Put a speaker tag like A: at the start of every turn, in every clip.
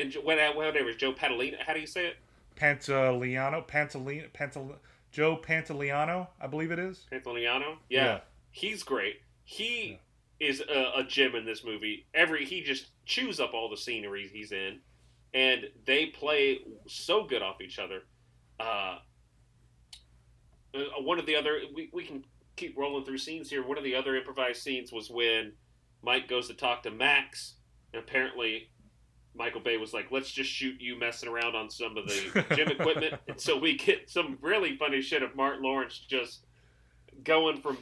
A: and whatever, Joe Pantoliano. How do you say it?
B: Joe Pantoliano, I believe it is.
A: Pantoliano. Yeah,
B: Yeah,
A: he's great.
B: yeah,
A: He is a gem in this movie. He just chews up all the scenery he's in, and they play so good off each other. Uh, one of the other we can keep rolling through scenes here. One of the other improvised scenes was when Mike goes to talk to Max, and apparently Michael Bay was like, "Let's just shoot you messing around on some of the gym equipment," and so we get some really funny shit of Martin Lawrence just going from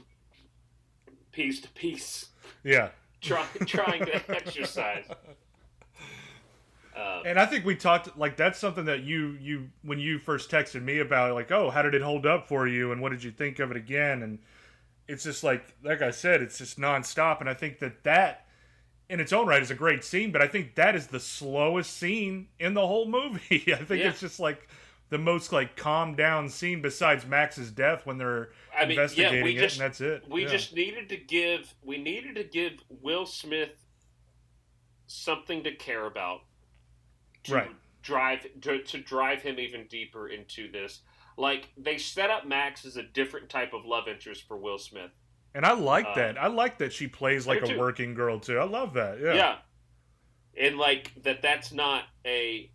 A: piece to piece,
B: yeah.
A: trying to exercise.
B: And I think we talked, like, that's something that you when you first texted me about, like, oh, how did it hold up for you, and what did you think of it again? And it's just like I said, it's just nonstop. And I think that in its own right is a great scene, but I think that is the slowest scene in the whole movie. I think it's just like the most like calmed down scene besides Max's death when they're investigating it, and that's it.
A: We just needed to give Will Smith something to care about, to drive him even deeper into this. Like, they set up Max as a different type of love interest for Will Smith.
B: And I like that. I like that she plays like a working girl too. I love that. Yeah.
A: Yeah. And like that's not a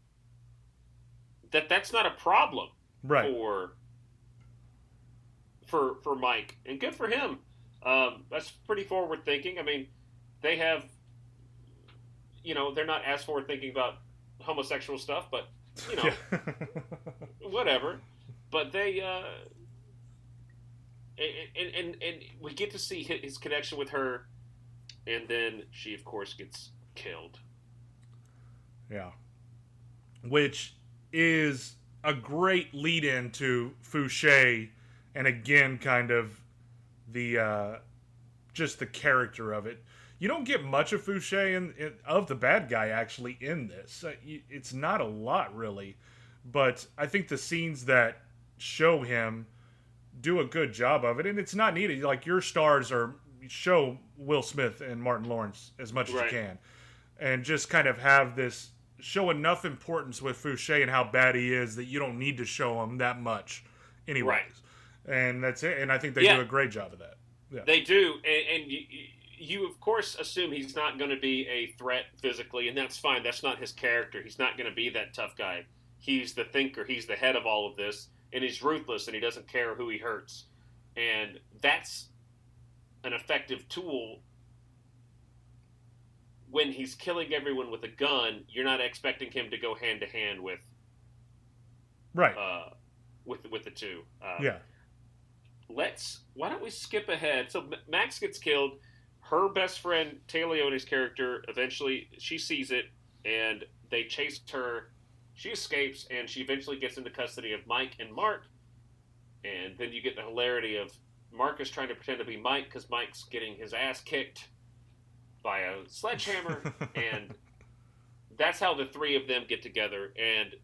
A: problem,
B: right,
A: for Mike, and good for him. That's pretty forward thinking. I mean, they have, they're not as forward thinking about homosexual stuff, but whatever. But they and we get to see his connection with her, and then she, of course, gets killed.
B: Yeah, which is a great lead-in to Fouchet, and again, kind of the just the character of it. You don't get much of Fouchet of the bad guy actually in this. It's not a lot really, but I think the scenes that show him do a good job of it, and it's not needed. Like, your stars show Will Smith and Martin Lawrence as much as you can, and just kind of have this show enough importance with Fouchet and how bad he is that you don't need to show him that much anyways. And that's it. And I think they do a great job of that. Yeah.
A: They do, and you of course assume he's not going to be a threat physically, and that's fine. That's not his character. He's not going to be that tough guy. He's the thinker. He's the head of all of this, and he's ruthless, and he doesn't care who he hurts. And that's an effective tool. When he's killing everyone with a gun, you're not expecting him to go hand to hand with with the two. Why don't we skip ahead? So Max gets killed. Her best friend, Téa Leoni's character, eventually she sees it, and they chase her. She escapes, and she eventually gets into custody of Mike and Mark. And then you get the hilarity of Marcus trying to pretend to be Mike because Mike's getting his ass kicked by a sledgehammer. And that's how the three of them get together. And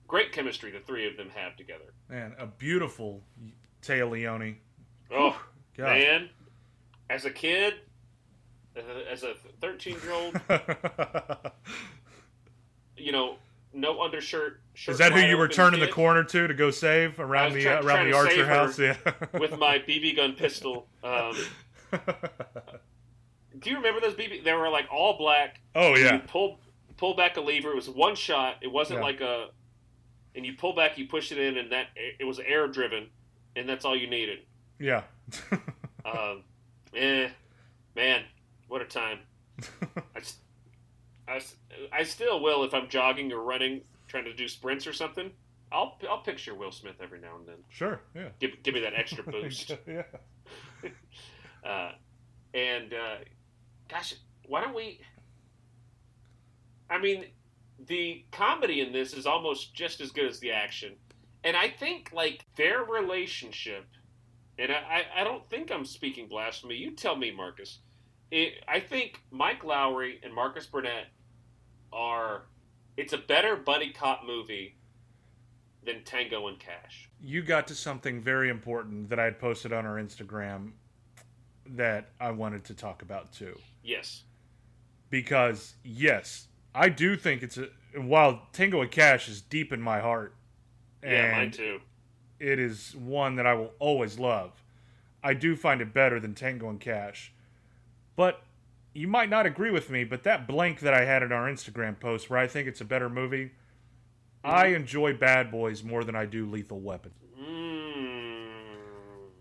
A: great chemistry the three of them have together.
B: Man, a beautiful Téa Leoni.
A: Oh, man. As a kid, as a 13-year-old, no undershirt.
B: Is that who you were turning the corner to go save around the Archer house? Yeah.
A: With my BB gun pistol. Do you remember those BB? They were like all black.
B: Oh yeah.
A: You pull back a lever. It was one shot. It wasn't like a. And you pull back, you push it in, and that it was air driven, and that's all you needed.
B: Yeah.
A: Man, what a time. I still will if I'm jogging or running, trying to do sprints or something. I'll picture Will Smith every now and then.
B: Sure, yeah.
A: Give me that extra boost.
B: Yeah.
A: Gosh, why don't we? I mean, the comedy in this is almost just as good as the action, and I think like their relationship. And I don't think I'm speaking blasphemy. You tell me, Marcus. I think Mike Lowry and Marcus Burnett it's a better buddy cop movie than Tango and Cash.
B: You got to something very important that I had posted on our Instagram that I wanted to talk about too.
A: Yes.
B: Because, yes, I do think while Tango and Cash is deep in my heart,
A: Yeah, mine
B: and
A: too.
B: it is one that I will always love. I do find it better than Tango and Cash. But you might not agree with me, but that blank that I had in our Instagram post where I think it's a better movie, I enjoy Bad Boys more than I do Lethal Weapon.
A: Mm.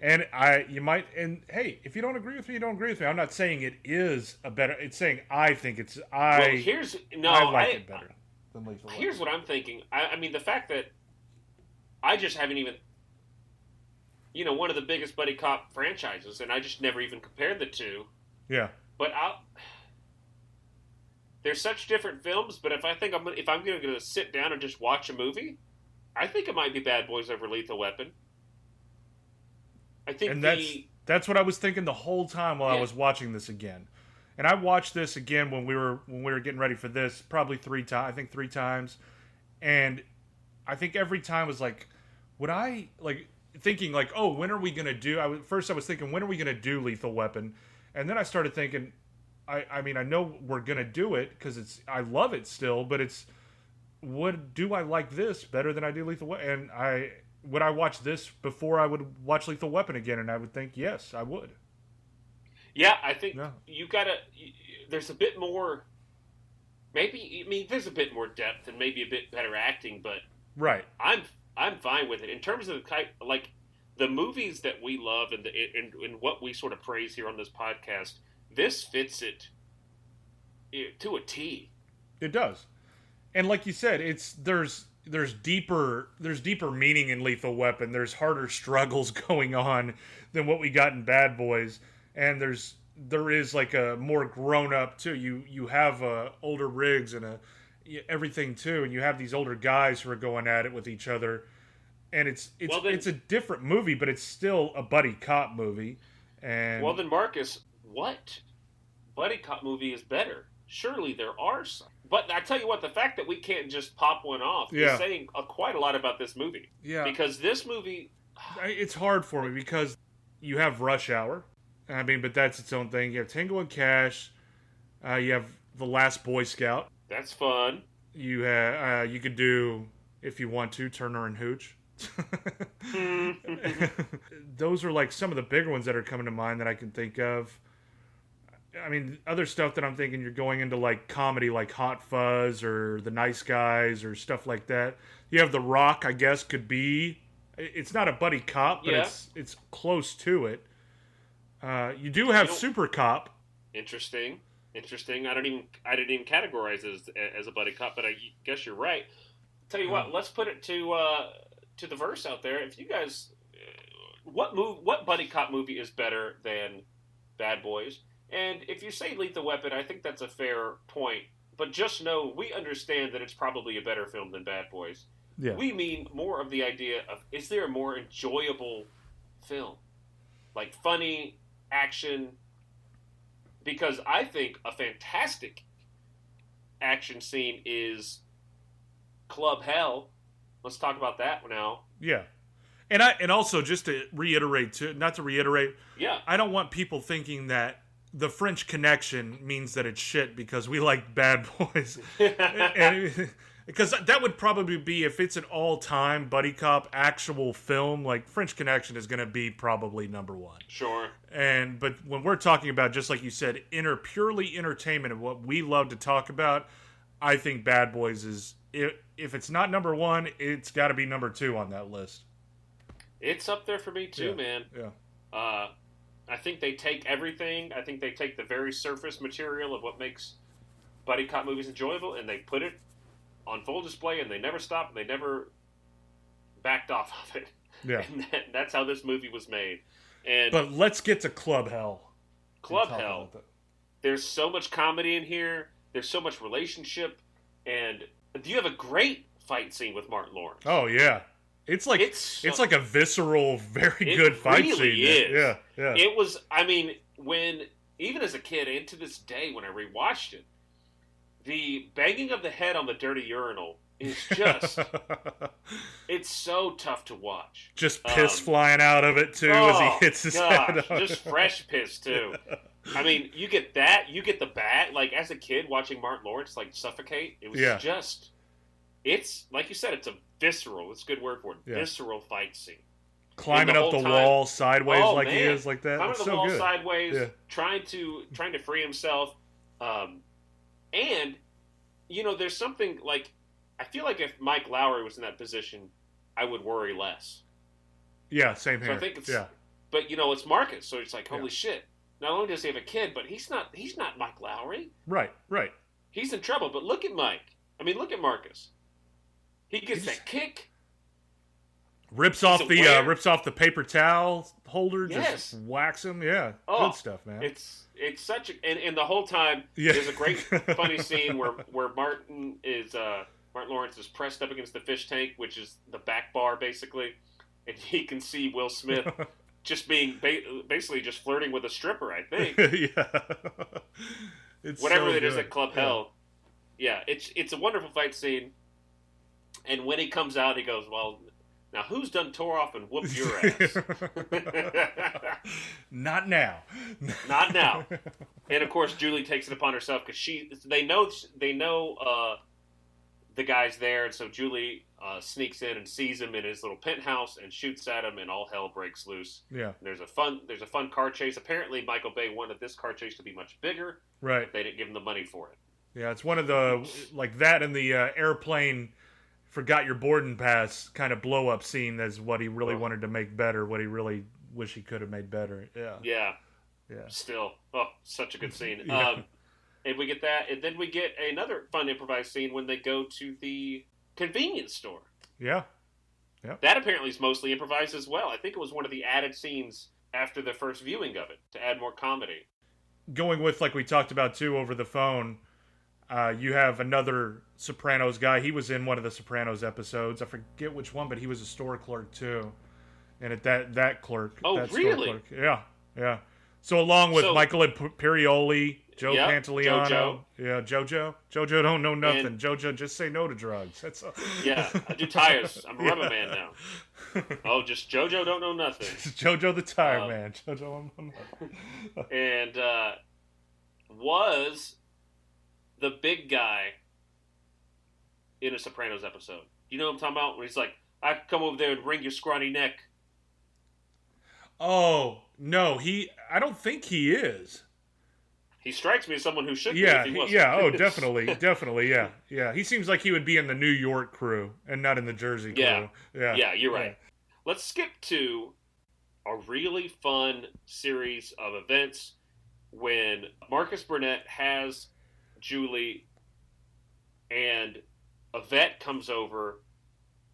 B: And hey, if you don't agree with me, you don't agree with me. I'm not saying it is a better. It's saying I think
A: Well,
B: I like it better than Lethal Weapon.
A: Here's what I'm thinking. I mean, the fact that I just haven't even, one of the biggest buddy cop franchises, and I just never even compared the two.
B: Yeah.
A: But they're such different films. But if I'm going to sit down and just watch a movie, I think it might be Bad Boys over Lethal Weapon. I think,
B: and that's what I was thinking the whole time while I was watching this again. And I watched this again when we were getting ready for this, probably 3 times. I think 3 times, and I think every time was like, would I like thinking like, oh, when are we gonna do? First I was thinking, when are we gonna do Lethal Weapon, and then I started thinking, I mean I know we're gonna do it because I love it still, but do I like this better than I do Lethal Weapon? And would I watch this before I would watch Lethal Weapon again? And I would think yes, I would.
A: Yeah, I think you gotta. There's a bit more. Maybe there's a bit more depth and maybe a bit better acting, but
B: right.
A: I'm fine with it in terms of the type, like the movies that we love and what we sort of praise here on this podcast. This fits it to a T.
B: It does, and like you said, there's deeper meaning in Lethal Weapon. There's harder struggles going on than what we got in Bad Boys, and there is like a more grown up too. You have older rigs and everything too, and you have these older guys who are going at it with each other, and it's a different movie, but it's still a buddy cop movie. And
A: well, then Marcus, what buddy cop movie is better? Surely there are some. But I tell you what, the fact that we can't just pop one off is saying quite a lot about this movie.
B: Yeah,
A: because this movie,
B: it's hard for me because you have Rush Hour. I mean, but that's its own thing. You have Tango and Cash. You have The Last Boy Scout.
A: That's fun.
B: You could do, if you want to, Turner and Hooch. Those are like some of the bigger ones that are coming to mind that I can think of. I mean, other stuff that I'm thinking, you're going into like comedy, like Hot Fuzz or The Nice Guys or stuff like that. You have The Rock, I guess, could be. It's not a buddy cop, but it's close to it. You do have Super Cop.
A: Interesting. I didn't even categorize it as a buddy cop, but I guess you're right. Tell you what, let's put it to the verse out there. If you guys, what buddy cop movie is better than Bad Boys? And if you say Lethal Weapon, I think that's a fair point. But just know we understand that it's probably a better film than Bad Boys.
B: Yeah.
A: We mean more of the idea of, is there a more enjoyable film? Like funny, action. Because I think a fantastic action scene is Club Hell. Let's talk about that now.
B: Yeah. And also, just to reiterate, I don't want people thinking that the French Connection means that it's shit because we like Bad Boys. Because that would probably be, if it's an all-time buddy cop actual film, like French Connection is going to be probably number 1.
A: Sure.
B: But when we're talking about, just like you said, purely entertainment and what we love to talk about, I think Bad Boys is, if it's not number 1, it's got to be number 2 on that list.
A: It's up there for me too, man.
B: Yeah.
A: I think they take everything. I think they take the very surface material of what makes buddy cop movies enjoyable, and they put it on full display, and they never stopped. They never backed off of it.
B: Yeah.
A: And that's how this movie was made.
B: But let's get to Club Hell.
A: Club Hell. There's so much comedy in here. There's so much relationship, and you have a great fight scene with Martin Lawrence.
B: Oh yeah. It's like a visceral, very good fight scene.
A: It really is.
B: Yeah.
A: It was, even as a kid and to this day when I rewatched it, the banging of the head on the dirty urinal is just, it's so tough to watch.
B: Just piss flying out of it too as he hits his head on
A: just fresh piss too. I mean, you get that. You get the bad. Like, as a kid watching Martin Lawrence, like, suffocate, it was just, it's, like you said, it's a visceral, it's a good word for it, visceral fight scene.
B: Climbing up the wall sideways he is like that.
A: Climbing
B: it's
A: up the
B: so
A: wall
B: good.
A: sideways, trying to free himself. And, you know, there's something, like, I feel like if Mike Lowry was in that position, I would worry less.
B: Yeah, same here.
A: So I think it's, but, you know, it's Marcus, so it's like, holy shit. Not only does he have a kid, but he's not Mike Lowry.
B: Right.
A: He's in trouble, but look at Mike. I mean, look at Marcus. He gets that kick.
B: Rips off the paper towel holder, just whacks him. Yeah, good stuff, man.
A: It's such a and the whole time there's a great funny scene where Martin Lawrence is pressed up against the fish tank, which is the back bar basically, and he can see Will Smith just being basically just flirting with a stripper. I think. It's whatever it is at Club Hell. Yeah, it's a wonderful fight scene, and when he comes out, he goes, "Well, now who's done tore off and whooped your ass?"
B: Not now.
A: Not now. And of course, Julie takes it upon herself because they know the guy's there, and so Julie sneaks in and sees him in his little penthouse and shoots at him, and all hell breaks loose.
B: Yeah.
A: And there's a fun car chase. Apparently, Michael Bay wanted this car chase to be much bigger.
B: Right.
A: But they didn't give him the money for it.
B: Yeah, it's one of the like that and the airplane forgot your boarding pass kind of blow up scene. That's what he really wanted to make better. What he really wish he could have made better. Yeah.
A: Still, such a good scene.
B: Yeah.
A: And we get that, and then we get another fun improvised scene when they go to the convenience store.
B: Yeah.
A: That apparently is mostly improvised as well. I think it was one of the added scenes after the first viewing of it to add more comedy.
B: Going with, like we talked about too over the phone, you have another Sopranos guy. He was in one of the Sopranos episodes. I forget which one, but he was a store clerk too. And at that clerk.
A: Oh,
B: that
A: really?
B: Store clerk, yeah. So along with Michael Imperioli, Joe Pantoliano, Jojo. Jojo don't know nothing. And Jojo just say no to drugs. That's all.
A: Yeah, I do tires. I'm a rubber man now. Oh, just Jojo don't know nothing.
B: Jojo the tire man. Jojo.
A: And was the big guy in a Sopranos episode. You know what I'm talking about? Where he's like, I can come over there and wring your scrawny neck.
B: Oh, no, I don't think he is.
A: He strikes me as someone who should be if he wasn't.
B: Yeah, definitely, yeah. He seems like he would be in the New York crew and not in the Jersey crew.
A: Yeah, you're right. Let's skip to a really fun series of events when Marcus Burnett has Julie and Yvette comes over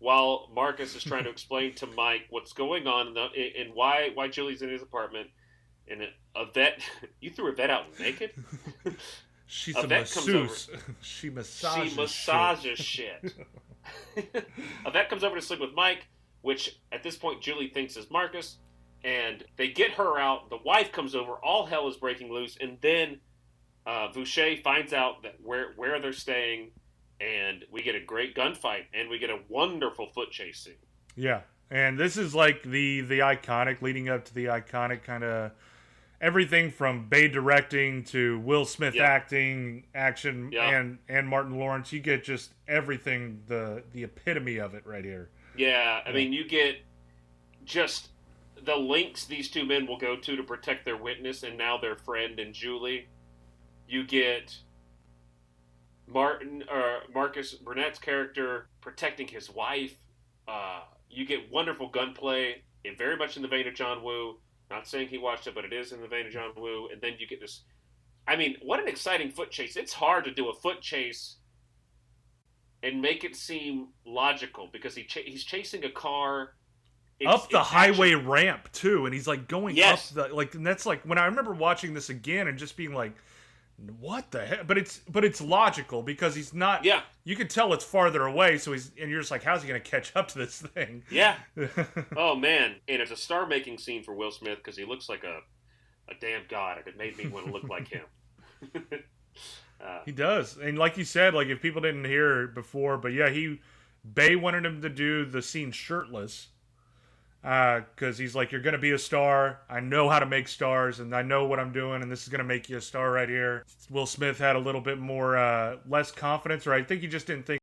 A: while Marcus is trying to explain to Mike what's going on and why Julie's in his apartment. And Yvette, you threw Yvette out naked?
B: She's a masseuse. She massages
A: shit. Yvette comes over to sleep with Mike, which at this point Julie thinks is Marcus. And they get her out. The wife comes over. All hell is breaking loose. And then Fouchet finds out that where they're staying. And we get a great gunfight. And we get a wonderful foot chase scene.
B: Yeah. And this is like the iconic, leading up to the iconic kind of everything from Bay directing to Will Smith acting, action, and Martin Lawrence. You get just everything, the epitome of it right here.
A: Yeah, I mean, you get just the lengths these two men will go to protect their witness and now their friend and Julie. You get Marcus Burnett's character protecting his wife. You get wonderful gunplay, very much in the vein of John Woo. Not saying he watched it, but it is in the vein of John Woo. And then you get this. I mean, what an exciting foot chase. It's hard to do a foot chase and make it seem logical because he's chasing a car.
B: Up the highway ramp, too. And he's like going up the. And that's like when I remember watching this again and just being like, what the heck? But it's logical because he's not. Yeah. You can tell it's farther away, and you're just like, how's he going to catch up to this thing?
A: Yeah. Oh man, and it's a star-making scene for Will Smith because he looks like a damn god, and it made me want to look like him.
B: He does, and like you said, like if people didn't hear before, but yeah, Bay wanted him to do the scene shirtless, because he's like, you're going to be a star. I know how to make stars, and I know what I'm doing, and this is going to make you a star right here. Will Smith had a little bit more, less confidence, or I think he just didn't think